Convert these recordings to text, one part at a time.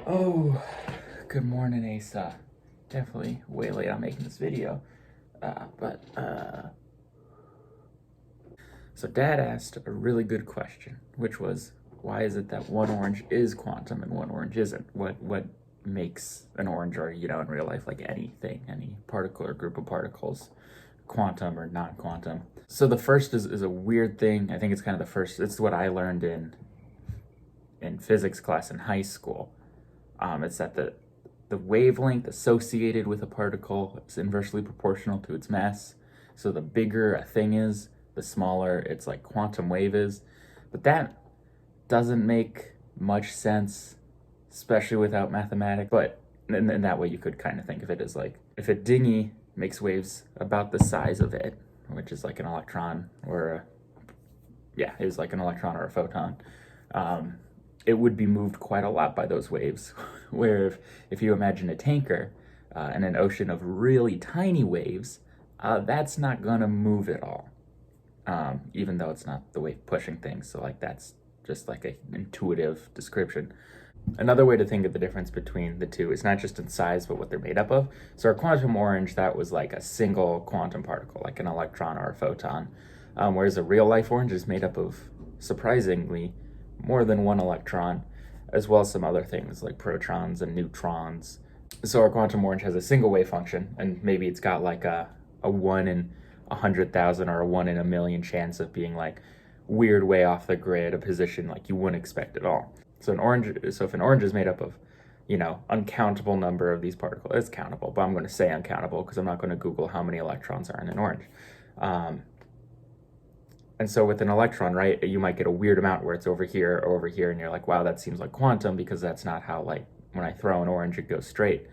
Oh, good morning, Asa. Definitely way late on making this video. So Dad asked a really good question, which was, why is it that one orange is quantum and one orange isn't? What makes an orange, or in real life, like anything, any particle or group of particles, quantum or non-quantum? So the first is a weird thing. I think it's kind of the first. It's what I learned in physics class in high school. It's that the wavelength associated with a particle is inversely proportional to its mass. So the bigger a thing is, the smaller its like quantum wave is. But that doesn't make much sense, especially without mathematics. But in that way, you could kind of think of it as like, if a dinghy makes waves about the size of it, which is like an electron is like an electron or a photon, it would be moved quite a lot by those waves. Where if you imagine a tanker in an ocean of really tiny waves, that's not gonna move at all, even though it's not the wave pushing things. So like that's just like an intuitive description. Another way to think of the difference between the two is not just in size, but what they're made up of. So our quantum orange, that was like a single quantum particle, like an electron or a photon, whereas a real life orange is made up of, surprisingly, more than one electron, as well as some other things like protons and neutrons. So our quantum orange has a single wave function, and maybe it's got like a 1 in 100,000 or a 1 in a million chance of being like weird way off the grid, a position like you wouldn't expect at all. So if an orange is made up of, uncountable number of these particles, it's countable, but I'm going to say uncountable because I'm not going to Google how many electrons are in an orange. And so with an electron, right, you might get a weird amount where it's over here or over here, and you're like, wow, that seems like quantum, because that's not how, like, when I throw an orange, it goes straight.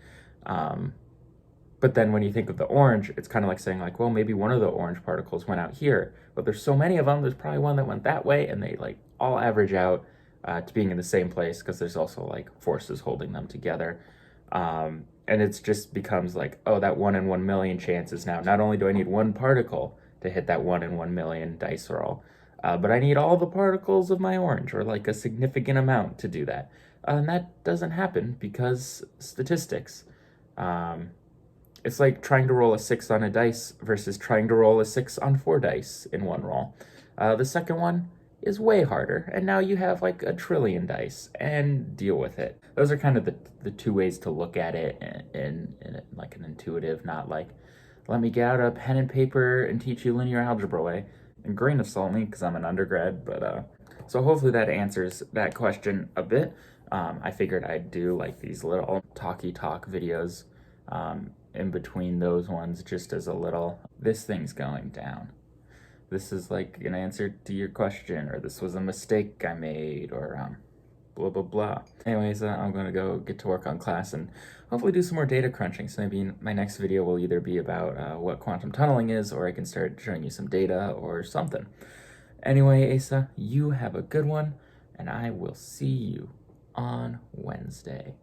But then when you think of the orange, it's kind of like saying, like, well, maybe one of the orange particles went out here, but there's so many of them, there's probably one that went that way, and they, like, all average out to being in the same place, because there's also, like, forces holding them together. And it just becomes like, oh, that 1 in 1 million chance is now, not only do I need one particle to hit that 1 in 1 million dice roll, but I need all the particles of my orange, or like a significant amount, to do that. And that doesn't happen because statistics. It's like trying to roll a 6 on a dice versus trying to roll a 6 on 4 dice in one roll. The second one is way harder, and now you have like a trillion dice, and deal with it. Those are kind of the two ways to look at it in like an intuitive, not like, let me get out a pen and paper and teach you linear algebra way. And grain of salt me, because I'm an undergrad, but so hopefully that answers that question a bit. I figured I'd do like these little talky talk videos in between those ones, just as a little, this thing's going down, this is like an answer to your question, or this was a mistake I made, or blah, blah, blah. Anyways, I'm going to go get to work on class and hopefully do some more data crunching. So maybe my next video will either be about what quantum tunneling is, or I can start showing you some data or something. Anyway, Asa, you have a good one, and I will see you on Wednesday.